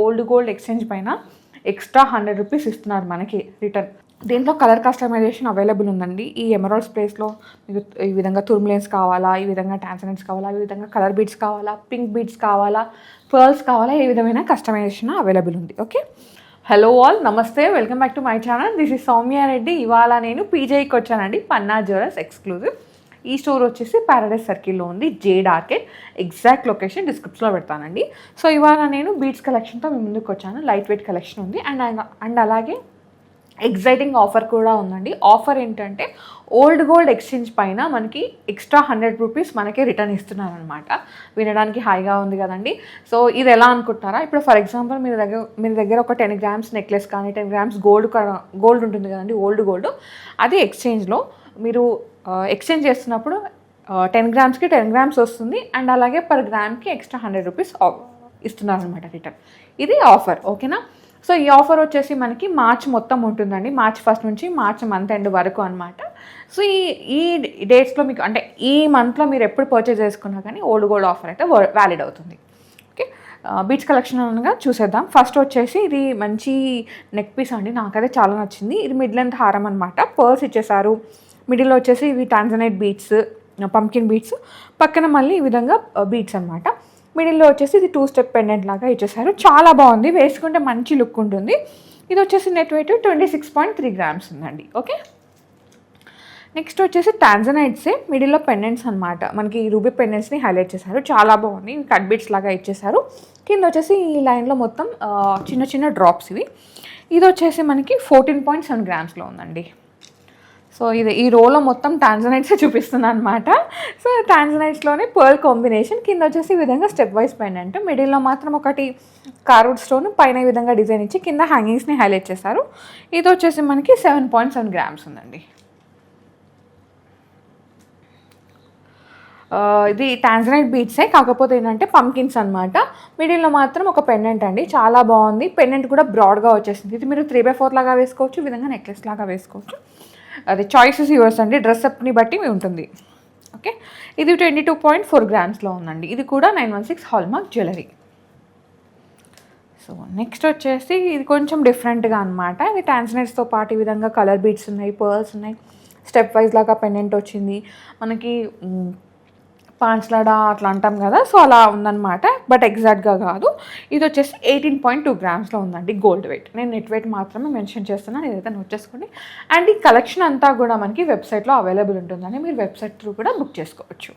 Old gold exchange పైన extra 100 rupees ఇస్తున్నారు మనకి రిటర్న్. దీంట్లో కలర్ కస్టమైజేషన్ అవైలబుల్ ఉందండి. ఈ ఎమరాల్డ్స్ ప్లేస్లో మీకు ఈ విధంగా తుర్మ్లెన్స్ కావాలా, ఈ విధంగా ట్రాన్స్పరెంట్స్ కావాలా, ఈ విధంగా కలర్ బీడ్స్ కావాలా, పింక్ బీడ్స్ కావాలా, పర్ల్స్ కావాలా, ఏ విధమైన కస్టమైజేషన్ అవైలబుల్ ఉంది. ఓకే, హలో ఆల్, నమస్తే, welcome back to my channel. This is Soumya Reddy. ఇవాళ నేను పీజేకి వచ్చానండి, పన్నా జ్యువెలర్స్ ఎక్స్క్లూజివ్. ఈ స్టోర్ వచ్చేసి ప్యారడైజ్ సర్కిల్లో ఉంది, జేడ్ ఆర్కేడ్. ఎగ్జాక్ట్ లొకేషన్ డిస్క్రిప్షన్లో పెడతానండి. సో ఇవాళ నేను బీడ్స్ కలెక్షన్తో మీ ముందుకు వచ్చాను. లైట్ వెయిట్ కలెక్షన్ ఉంది అండ్ అలాగే ఎగ్జైటింగ్ ఆఫర్ కూడా ఉందండి. ఆఫర్ ఏంటంటే ఓల్డ్ గోల్డ్ ఎక్స్చేంజ్ పైన మనకి ఎక్స్ట్రా 100 రూపీస్ మనకి రిటర్న్ ఇస్తున్నారనమాట. వినడానికి హాయిగా ఉంది కదండి. సో ఇది ఎలా అనుకుంటారా, ఇప్పుడు ఫర్ ఎగ్జాంపుల్ మీ దగ్గర ఒక 10 గ్రామ్స్ నెక్లెస్ కానీ 10 గ్రామ్స్ గోల్డ్ ఉంటుంది కదండి, ఓల్డ్ గోల్డ్. అది ఎక్స్చేంజ్లో మీరు ఎక్స్చేంజ్ చేస్తున్నప్పుడు 10 గ్రామ్స్కి 10 గ్రామ్స్ వస్తుంది అండ్ అలాగే పర్ గ్రామ్కి ఎక్స్ట్రా 100 రూపీస్ ఇస్తున్నారనమాట రిటర్న్. ఇది ఆఫర్, ఓకేనా. సో ఈ ఆఫర్ వచ్చేసి మనకి మార్చ్ మొత్తం ఉంటుందండి, మార్చ్ 1 నుంచి మార్చ్ మంత్ ఎండ్ వరకు అనమాట. సో ఈ డేట్స్లో మీకు అంటే ఈ మంత్లో మీరు ఎప్పుడు పర్చేజ్ చేసుకున్నా కానీ ఓల్డ్ గోల్డ్ ఆఫర్ అయితే వ్యాలిడ్ అవుతుంది. ఓకే, బీడ్స్ కలెక్షన్ అనగా చూసేద్దాం. ఫస్ట్ వచ్చేసి ఇది మంచి నెక్ పీస్ అండి, నాకైతే చాలా నచ్చింది. ఇది మిడ్ లెంత్ హారం అనమాట. పర్ల్స్ ఇచ్చేసారు, మిడిల్లో వచ్చేసి ఇవి టాంజనైట్ బీడ్స్, పంకిన్ బీడ్స్, పక్కన మళ్ళీ ఈ విధంగా బీడ్స్ అనమాట. మిడిల్లో వచ్చేసి ఇది 2 స్టెప్ పెండెంట్ లాగా ఇచ్చేసారు. చాలా బాగుంది, వేసుకుంటే మంచి లుక్ ఉంటుంది. ఇది వచ్చేసి నెట్ వెయిట్ 26.3 గ్రామ్స్ ఉందండి. ఓకే, నెక్స్ట్ వచ్చేసి టాంజనైట్సే, మిడిల్లో పెండెంట్స్ అనమాట. మనకి రూబీ పెండెంట్స్ని హైలైట్ చేశారు, చాలా బాగుంది. కట్ బీట్స్ లాగా ఇచ్చేసారు. కింద వచ్చేసి ఈ లైన్లో మొత్తం చిన్న చిన్న డ్రాప్స్ ఇవి. ఇది వచ్చేసి మనకి 14.7 గ్రామ్స్లో ఉందండి. సో ఇది ఈ రోలో మొత్తం టాంజనైట్సే చూపిస్తుంది అనమాట. సో టాంజనైట్స్లోనే పర్ల్ కాంబినేషన్, కింద వచ్చేసి ఈ విధంగా స్టెప్ వైజ్ పెండెంట్, మిడిల్లో మాత్రం ఒకటి కార్వుడ్ స్టోన్, పైన ఈ విధంగా డిజైన్ ఇచ్చి కింద హ్యాంగింగ్స్ని హైలైట్ చేశారు. ఇది వచ్చేసి మనకి 7.7 గ్రామ్స్ ఉందండి. ఇది టాంజనైట్ బీడ్సే, కాకపోతే ఏంటంటే పంకిన్స్ అనమాట. మిడిల్లో మాత్రం ఒక పెండెంట్ అండి, చాలా బాగుంది. పెండెంట్ కూడా బ్రాడ్గా వచ్చేసింది. ఇది మీరు 3/4 లాగా వేసుకోవచ్చు, ఈ విధంగా నెక్లెస్ లాగా వేసుకోవచ్చు. అది చాయిసెస్ యూవర్స్ అండి, డ్రెస్అప్ని బట్టి ఉంటుంది. ఓకే, ఇది 22.4 గ్రామ్స్లో ఉందండి. ఇది కూడా 916 హాల్మార్క్ జ్యువెలరీ. సో నెక్స్ట్ వచ్చేసి ఇది కొంచెం డిఫరెంట్గా అనమాట. ఇది టాంజనైట్స్తో పాటు ఈ విధంగా కలర్ బీడ్స్ ఉన్నాయి, పర్ల్స్ ఉన్నాయి, స్టెప్ వైజ్ లాగా పెండెంట్ వచ్చింది. మనకి పాంచ్లాడా అట్లా అంటాం కదా, సో అలా ఉందన్నమాట, బట్ ఎగ్జాక్ట్గా కాదు. ఇది వచ్చేసి 18.2 గ్రామ్స్లో ఉందండి గోల్డ్ వెయిట్. నేను నెట్ వెయిట్ మాత్రమే మెన్షన్ చేస్తున్నాను, ఇదైతే నోట్ చేసుకోండి. అండ్ ఈ కలెక్షన్ అంతా కూడా మనకి వెబ్సైట్లో అవైలబుల్ ఉంటుందని మీరు వెబ్సైట్ త్రూ కూడా బుక్ చేసుకోవచ్చు.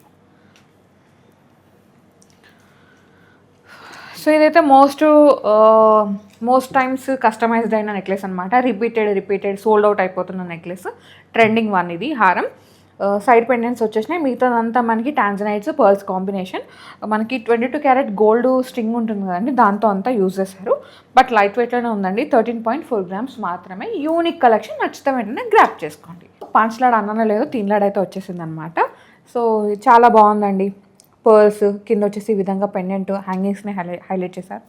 సో ఇదైతే మోస్ట్ టైమ్స్ కస్టమైజ్డ్ అయిన నెక్లెస్ అనమాట. రిపీటెడ్ సోల్డ్ అవుట్ అయిపోతున్న నెక్లెస్, ట్రెండింగ్ వన్ ఇది హారం. సైడ్ పెండెంట్స్ వచ్చేసినాయి, మిగతాదంతా మనకి టాంజనైట్స్ పర్ల్స్ కాంబినేషన్. మనకి 22 క్యారెట్ గోల్డ్ స్ట్రింగ్ ఉంటుంది కదండి, దాంతో అంతా యూజ్ చేశారు. బట్ లైట్ వెయిట్లోనే ఉందండి, 13.4 గ్రామ్స్ మాత్రమే. యూనిక్ కలెక్షన్, నచ్చితే వెంటనే గ్రాప్ చేసుకోండి. పాంచ్లాడ అన్ననే లేదు, తీన్లాడ అయితే వచ్చేసింది అనమాట. సో చాలా బాగుందండి. పర్ల్స్ కింద వచ్చేసి ఈ విధంగా పెండెంట్ హ్యాంగింగ్స్ని హైలైట్ చేశారు.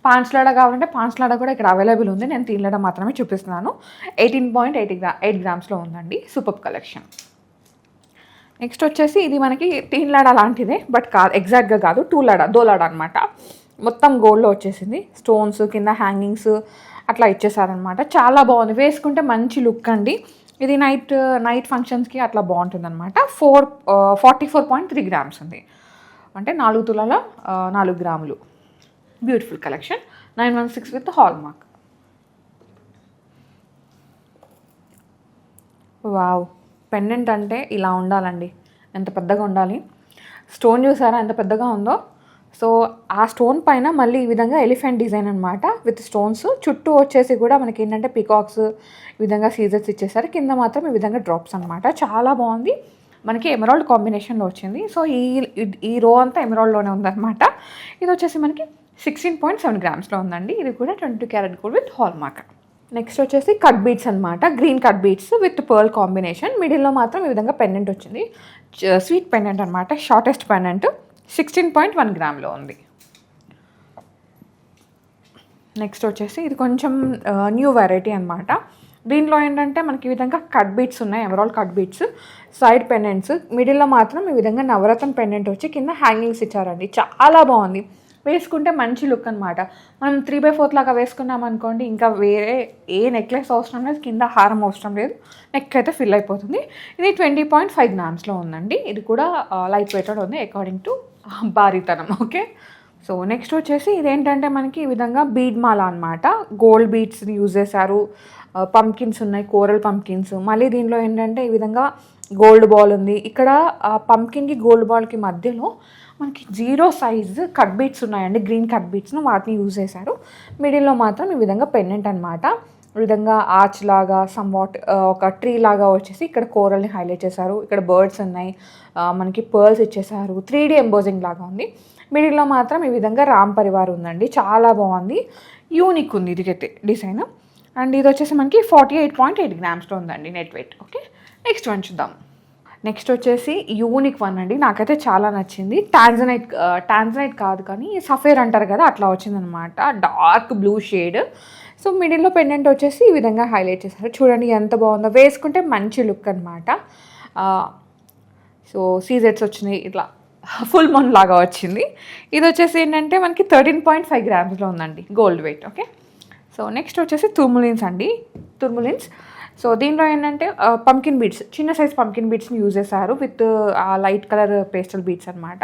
పాంచ్లాడ కావాలంటే పాంచ్లాడ కూడా ఇక్కడ అవైలబుల్ ఉంది, నేను తీన్లాడ మాత్రమే చూపిస్తున్నాను. 18.8 గ్రామ్స్లో ఉందండి. Super collection. నెక్స్ట్ వచ్చేసి ఇది మనకి తీన్లాడ లాంటిదే, బట్ కాదు, ఎగ్జాక్ట్గా కాదు, దోలాడ అనమాట. మొత్తం గోల్డ్లో వచ్చేసింది, స్టోన్స్ కింద హ్యాంగింగ్స్ అట్లా ఇచ్చేసారనమాట. చాలా బాగుంది, వేసుకుంటే మంచి లుక్ అండి. ఇది నైట్ ఫంక్షన్స్కి అట్లా బాగుంటుంది అనమాట. 44.3 గ్రామ్స్ ఉంది, అంటే 4 తులాల 4 గ్రాములు. Beautiful collection, 916 with hallmark. Wow, pendant అంటే ఇలా ఉండాలండి, ఎంత పెద్దగా ఉండాలి. స్టోన్ చూసారా ఎంత పెద్దగా ఉందో. సో ఆ స్టోన్ పైన మళ్ళీ ఈ విధంగా ఎలిఫెంట్ డిజైన్ అనమాట విత్ స్టోన్స్. చుట్టూ వచ్చేసి కూడా మనకి ఏంటంటే పికాక్స్ ఈ విధంగా సీజర్స్ ఇచ్చేసారు, కింద మాత్రం ఈ విధంగా డ్రాప్స్ అనమాట. చాలా బాగుంది, మనకి ఎమరాల్డ్ కాంబినేషన్లో వచ్చింది. సో ఈ రో అంతా ఎమరాల్డ్లోనే ఉందన్నమాట. ఇది వచ్చేసి మనకి 16.7 గ్రామ్స్లో ఉందండి. ఇది కూడా 22 carat gold with hallmark. Next వచ్చేసి కట్ బీట్స్ అనమాట, green cut beads with pearl combination. మిడిల్లో మాత్రం ఈ విధంగా పెండెంట్ వచ్చింది, స్వీట్ పెండెంట్ అనమాట, షార్టెస్ట్ పెండెంట్. 16.1 గ్రామ్లో ఉంది. నెక్స్ట్ వచ్చేసి ఇది కొంచెం న్యూ వెరైటీ అనమాట. దీంట్లో ఏంటంటే మనకి ఈ విధంగా కట్ బీట్స్ ఉన్నాయి, emerald cut beats, side pendants. మిడిల్లో మాత్రం ఈ విధంగా నవరత్న పెండెంట్ వచ్చి కింద హ్యాంగింగ్స్ ఇచ్చారండి. చాలా బాగుంది, వేసుకుంటే మంచి లుక్ అనమాట. మనం 3/4 లాగా వేసుకున్నాం అనుకోండి, ఇంకా వేరే ఏ నెక్లెస్ అవసరం లేదు, కింద హారం అవసరం లేదు, నెక్ అయితే ఫిల్ అయిపోతుంది. ఇది 20.5 గ్రామ్స్లో ఉందండి. ఇది కూడా లైట్ వెయిటెడ్ ఉంది అకార్డింగ్ టు భారీతనం. ఓకే, సో నెక్స్ట్ వచ్చేసి ఇదేంటంటే మనకి ఈ విధంగా బీడ్ మాల అనమాట. గోల్డ్ బీడ్స్ని యూజ్ చేశారు, పంకిన్స్ ఉన్నాయి, కోరల్ పంకిన్స్. మళ్ళీ దీనిలో ఏంటంటే ఈ విధంగా గోల్డ్ బాల్ ఉంది. ఇక్కడ పంకిన్కి గోల్డ్ బాల్కి మధ్యలో మనకి 0 సైజ్ కట్ బీట్స్ ఉన్నాయండి, గ్రీన్ కట్ బీట్స్ను, వాటిని యూజ్ చేశారు. మిడిల్లో మాత్రం ఈ విధంగా పెండెంట్ అనమాట. ఈ విధంగా ఆర్చ్ లాగా సమ్వాట్ ఒక ట్రీ లాగా వచ్చేసి ఇక్కడ కోరల్ని హైలైట్ చేశారు. ఇక్కడ బర్డ్స్ ఉన్నాయి, మనకి పర్ల్స్ ఇచ్చేసారు, 3D ఎంబోజింగ్ లాగా ఉంది. మిడిల్లో మాత్రం ఈ విధంగా రామ్ పరివార్ ఉందండి, చాలా బాగుంది, యూనిక్ ఉంది ఇదికైతే డిజైన్. అండ్ ఇది వచ్చేసి మనకి 48.8 గ్రామ్స్లో ఉందండి net weight. Okay, next one చూద్దాం. నెక్స్ట్ వచ్చేసి యూనిక్ వన్ అండి, నాకైతే చాలా నచ్చింది. టాంజనైట్ కాదు కానీ సఫేర్ అంటారు కదా, అట్లా వచ్చిందనమాట, డార్క్ బ్లూ షేడ్. సో మిడిల్లో పెండెంట్ వచ్చేసి ఈ విధంగా హైలైట్ చేశారు. చూడండి ఎంత బాగుందో, వేసుకుంటే మంచి లుక్ అనమాట. సో సీజెట్స్ వచ్చినాయి, ఇట్లా ఫుల్ మన్ లాగా వచ్చింది. ఇది వచ్చేసి ఏంటంటే మనకి 13.5 గ్రామ్స్లో ఉందండి gold weight. Okay, so next వచ్చేసి తుర్ములిన్స్ అండి, తుర్ములిన్స్. సో దీనిలో ఏంటంటే పంకిన్ బీడ్స్, చిన్న సైజ్ పంకిన్ బీడ్స్ని యూజ్ చేశారు with light colour pastel beads అనమాట.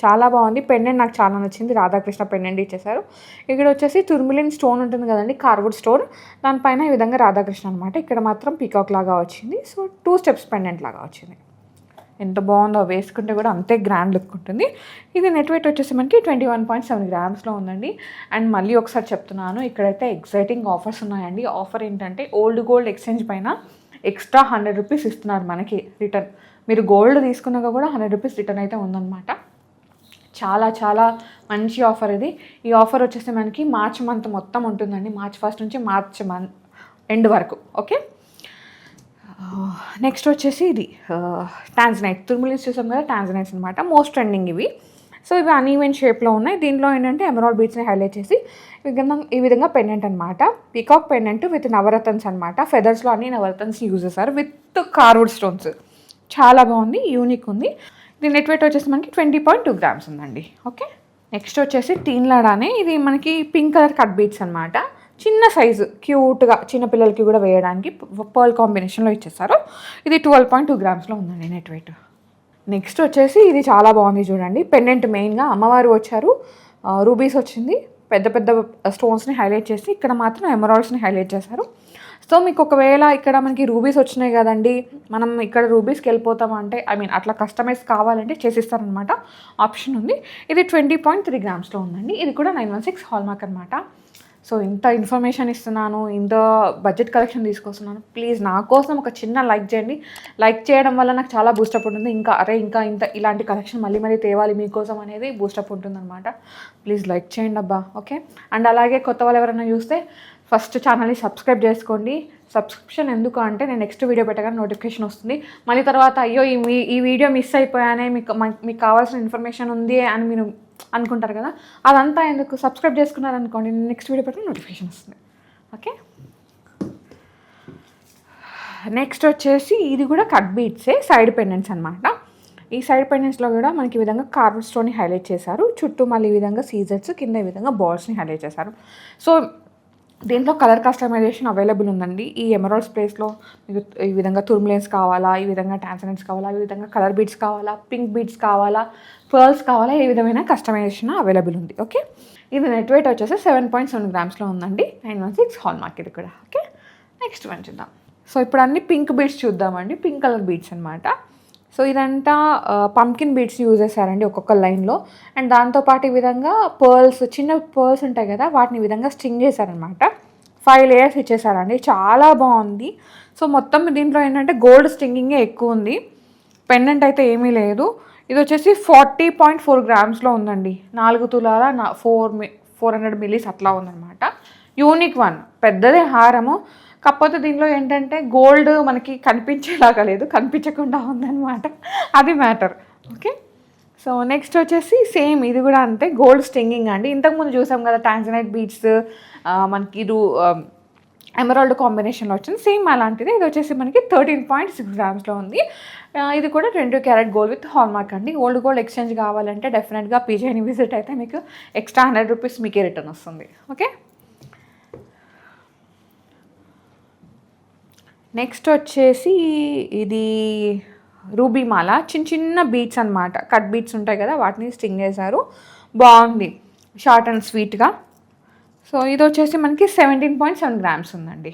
చాలా బాగుంది. పెండెంట్ నాకు చాలా నచ్చింది, రాధాకృష్ణ పెండెంట్ ఇచ్చేసారు. ఇక్కడ వచ్చేసి తుర్మిలిన్ స్టోన్ ఉంటుంది కదండి, కార్వుడ్ స్టోన్, దానిపైన ఈ విధంగా రాధాకృష్ణ అనమాట. ఇక్కడ మాత్రం పీకాక్ లాగా వచ్చింది. సో 2 స్టెప్స్ పెండెంట్ లాగా వచ్చింది. ఎంత బాగుందో, వేసుకుంటే కూడా అంతే గ్రాండ్ లుక్ ఉంటుంది. ఇది నెట్ వెయిట్ వచ్చేసి మనకి 21.7 గ్రామ్స్లో ఉందండి. అండ్ మళ్ళీ ఒకసారి చెప్తున్నాను, ఇక్కడైతే ఎగ్జైటింగ్ ఆఫర్స్ ఉన్నాయండి. ఆఫర్ ఏంటంటే ఓల్డ్ గోల్డ్ ఎక్స్చేంజ్ పైన ఎక్స్ట్రా 100 రూపీస్ ఇస్తున్నారు మనకి రిటర్న్. మీరు గోల్డ్ తీసుకున్నాక కూడా 100 రూపీస్ రిటర్న్ అయితే ఉందన్నమాట. చాలా చాలా మంచి ఆఫర్ ఇది. ఈ ఆఫర్ వచ్చేసి మనకి మార్చ్ మంత్ మొత్తం ఉంటుందండి, మార్చ్ 1 నుంచి మార్చ్ మంత్ ఎండ్ వరకు. ఓకే, నెక్స్ట్ వచ్చేసి ఇది టాంజనైట్, తుర్ములిన్స్ చూసాం కదా, టాంజనైట్స్ అనమాట, మోస్ట్ ట్రెండింగ్ ఇవి. సో ఇవి అన్ఈవెన్ షేప్లో ఉన్నాయి. దీంట్లో ఏంటంటే ఎమరాల్డ్ బీడ్స్ని హైలైట్ చేసి ఈ విధంగా పెండెంట్ అనమాట, పీకాక్ పెండెంట్ విత్ నవరత్న్స్ అనమాట. ఫెదర్స్లో అన్ని నవరత్న్స్ యూజ్ చేశారు విత్ కార్వుడ్ స్టోన్స్. చాలా బాగుంది, యూనిక్ ఉంది. ఇది నెట్ వెయిట్ వచ్చేసి మనకి 20.2 గ్రామ్స్ ఉందండి. ఓకే, నెక్స్ట్ వచ్చేసి టీన్ లాడానే, ఇది మనకి పింక్ కలర్ కట్ బీడ్స్ అనమాట. చిన్న సైజు క్యూట్గా చిన్నపిల్లలకి కూడా వేయడానికి పర్ల్ కాంబినేషన్లో ఇచ్చేస్తారు. ఇది 12.2 గ్రామ్స్లో ఉందండి నెట్ వెయిట్. నెక్స్ట్ వచ్చేసి ఇది చాలా బాగుంది చూడండి, పెండెంట్ మెయిన్గా అమ్మవారు వచ్చారు, రూబీస్ వచ్చింది, పెద్ద పెద్ద స్టోన్స్ని హైలైట్ చేసి ఇక్కడ మాత్రం ఎమరాల్డ్స్ని హైలైట్ చేశారు. సో మీకు ఒకవేళ ఇక్కడ మనకి రూబీస్ వచ్చినాయి కదండి, మనం ఇక్కడ రూబీస్కి వెళ్ళిపోతాం అంటే అట్లా కస్టమైజ్ కావాలంటే చేసిస్తారనమాట, ఆప్షన్ ఉంది. ఇది 20.3 గ్రామ్స్లో ఉందండి. ఇది కూడా 916 హాల్మార్క్ అనమాట. సో ఇంత ఇన్ఫర్మేషన్ ఇస్తున్నాను, ఇంత బడ్జెట్ కలెక్షన్ తీసుకొస్తున్నాను, ప్లీజ్ నా కోసం ఒక చిన్న లైక్ చేయండి. లైక్ చేయడం వల్ల నాకు చాలా బూస్టప్ ఉంటుంది. ఇంకా ఇంత ఇలాంటి కలెక్షన్ మళ్ళీ తేవాలి మీకోసం అనేది బూస్టప్ ఉంటుంది అనమాట. ప్లీజ్ లైక్ చేయండి అబ్బా. ఓకే, అండ్ అలాగే కొత్త వాళ్ళు ఎవరైనా చూస్తే ఫస్ట్ ఛానల్ని సబ్స్క్రైబ్ చేసుకోండి. సబ్స్క్రిప్షన్ ఎందుకు అంటే నేను నెక్స్ట్ వీడియో పెట్టగానే నోటిఫికేషన్ వస్తుంది. మళ్ళీ తర్వాత అయ్యో ఈ వీడియో మిస్ అయిపోయానే, మీకు కావాల్సిన ఇన్ఫర్మేషన్ ఉంది అని మీరు అనుకుంటారు కదా, అదంతా ఎందుకు, సబ్స్క్రైబ్ చేసుకున్నారనుకోండి, నెక్స్ట్ వీడియో పెట్టిన నోటిఫికేషన్ వస్తుంది. ఓకే, నెక్స్ట్ వచ్చేసి ఇది కూడా కట్ బీడ్సే, సైడ్ పెండెంట్స్ అనమాట. ఈ సైడ్ పెండెంట్స్లో కూడా మనకి ఈ విధంగా కార్బన్ స్టోన్ని హైలైట్ చేశారు, చుట్టూ మళ్ళీ ఈ విధంగా సీజర్స్, కింద ఈ విధంగా బాల్స్ని హైలైట్ చేశారు. సో దీంట్లో కలర్ కస్టమైజేషన్ అవైలబుల్ ఉందండి. ఈ ఎమరాల్డ్స్ ప్లేస్లో మీకు ఈ విధంగా తుర్ములెన్స్ కావాలా, ఈ విధంగా టాంజనైట్స్ కావాలా, ఈ విధంగా కలర్ బీడ్స్ కావాలా, పింక్ బీడ్స్ కావాలా, పర్ల్స్ కావాలా, ఏ విధమైన కస్టమైజేషన్ అవైలబుల్ ఉంది. ఓకే, ఇది నెట్ వెయిట్ వచ్చేసి 7.7 గ్రామ్స్లో ఉందండి, 916 హాల్మార్క్ ఇది కూడా. ఓకే, నెక్స్ట్ వన్ చూద్దాం. సో ఇప్పుడు అన్ని పింక్ బీడ్స్ చూద్దామండి, పింక్ కలర్ బీడ్స్ అనమాట. సో ఇదంతా పంకిన్ బీడ్స్ యూజ్ చేశారండి ఒక్కొక్క లైన్లో. అండ్ దాంతోపాటు ఈ విధంగా పర్ల్స్, చిన్న పర్ల్స్ ఉంటాయి కదా, వాటిని ఈ విధంగా స్టింగ్ చేశారనమాట. 5 లేయర్స్ ఇచ్చేసారండి, చాలా బాగుంది. సో మొత్తం దీంట్లో ఏంటంటే గోల్డ్ స్టింగింగే ఎక్కువ ఉంది, పెండెంట్ అయితే ఏమీ లేదు. ఇది వచ్చేసి 40.4 గ్రామ్స్లో ఉందండి, 4 తులాల 400 మిల్లీస్ అట్లా ఉందన్నమాట. యూనిక్ వన్, పెద్దదే హారము, కాకపోతే దీనిలో ఏంటంటే గోల్డ్ మనకి కనిపించేలాగా లేదు, కనిపించకుండా ఉందన్నమాట, అది మ్యాటర్. ఓకే, సో నెక్స్ట్ వచ్చేసి సేమ్ ఇది కూడా అంతే, గోల్డ్ స్టింగింగ్ అండి. ఇంతకుముందు చూసాం కదా టాంజనైట్ బీడ్స్, మనకి ఎమరాల్డ్ కాంబినేషన్లో వచ్చింది. సేమ్ అలాంటిది. ఇది వచ్చేసి మనకి 13.6 గ్రామ్స్లో ఉంది. ఇది కూడా 2 క్యారెట్ గోల్డ్ విత్ హాల్మార్క్ అండి. ఓల్డ్ గోల్డ్ ఎక్స్చేంజ్ కావాలంటే డెఫినెట్గా పీజీని విజిట్ అయితే మీకు ఎక్స్ట్రా 100 రూపీస్ మీకే రిటర్న్ వస్తుంది. ఓకే, నెక్స్ట్ వచ్చేసి ఇది రూబీ మాల, చిన్న చిన్న బీట్స్ అనమాట, కట్ బీట్స్ ఉంటాయి కదా, వాటిని స్టింగ్ చేశారు. బాగుంది, షార్ట్ అండ్ స్వీట్గా. సో ఇది వచ్చేసి మనకి 17.7 గ్రామ్స్ ఉందండి.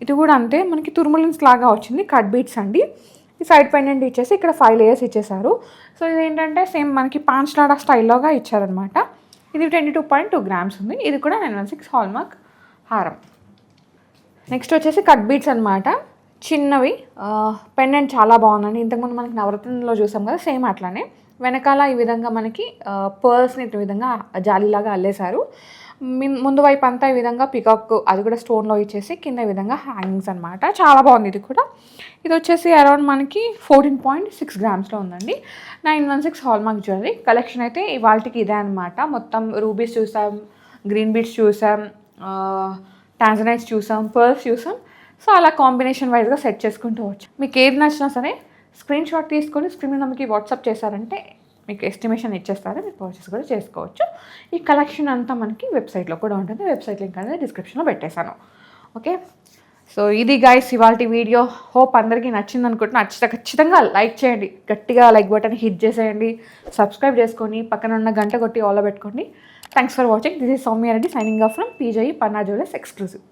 ఇది కూడా అంతే, మనకి తుర్ములిన్స్ లాగా వచ్చింది, కట్ బీట్స్ అండి. ఈ సైడ్ పెండెంట్ ఇచ్చేసి ఇక్కడ 5 లేయర్స్ ఇచ్చేసారు. సో ఇది ఏంటంటే సేమ్ మనకి పాంచ్లాడా స్టైల్లోగా ఇచ్చారనమాట. ఇది 22.2 గ్రామ్స్ ఉంది. ఇది కూడా 916 హాల్మార్క్ హారం. నెక్స్ట్ వచ్చేసి కట్ బీట్స్ అనమాట, చిన్నవి. పెండెంట్ చాలా బాగుందండి. ఇంతకుముందు మనకి నవరత్నంలో చూసాం కదా, సేమ్ అట్లానే వెనకాల ఈ విధంగా మనకి పర్ల్స్ని ఈ విధంగా జాలీలాగా అల్లేశారు. ముందు వైపు అంతా ఈ విధంగా పికాక్ అది కూడా స్టోన్లో ఇచ్చేసి కింద ఈ విధంగా హ్యాంగింగ్స్ అనమాట. చాలా బాగుంది ఇది కూడా. ఇది వచ్చేసి అరౌండ్ మనకి 14.6 గ్రామ్స్లో ఉందండి. 916 హాల్మార్క్ జ్యువెలరీ కలెక్షన్ అయితే ఇవాళకి ఇదే అనమాట. మొత్తం రూబీస్ చూసాం, గ్రీన్ బీడ్స్ చూసాం, టాంజనైట్స్ చూసాం, పర్ల్స్ చూసాం. సో అలా కాంబినేషన్ వైజ్గా సెట్ చేసుకుంటూ వచ్చు. మీకు ఏది నచ్చినా సరే స్క్రీన్ షాట్ తీసుకొని స్క్రీన్ నెంబర్కి వాట్సాప్ చేశారంటే మీకు ఎస్టిమేషన్ ఇచ్చేస్తారు, మీరు పర్చేస్ కూడా చేసుకోవచ్చు. ఈ కలెక్షన్ అంతా మనకి వెబ్సైట్లో కూడా ఉంటుంది. వెబ్సైట్ లింక్ అనేది డిస్క్రిప్షన్లో పెట్టేశాను. ఓకే, సో ఇది గైస్ ఇవాళ వీడియో. హోప్ అందరికీ నచ్చింది అనుకుంటున్నా. నచ్చితే ఖచ్చితంగా లైక్ చేయండి, గట్టిగా లైక్ బటన్ హిట్ చేసేయండి, సబ్స్క్రైబ్ చేసుకొని పక్కన ఉన్న గంట కొట్టి ఆల్లో పెట్టుకోండి. Thanks for watching. This is Soumya Reddy signing off from PG Panna jewellers exclusive.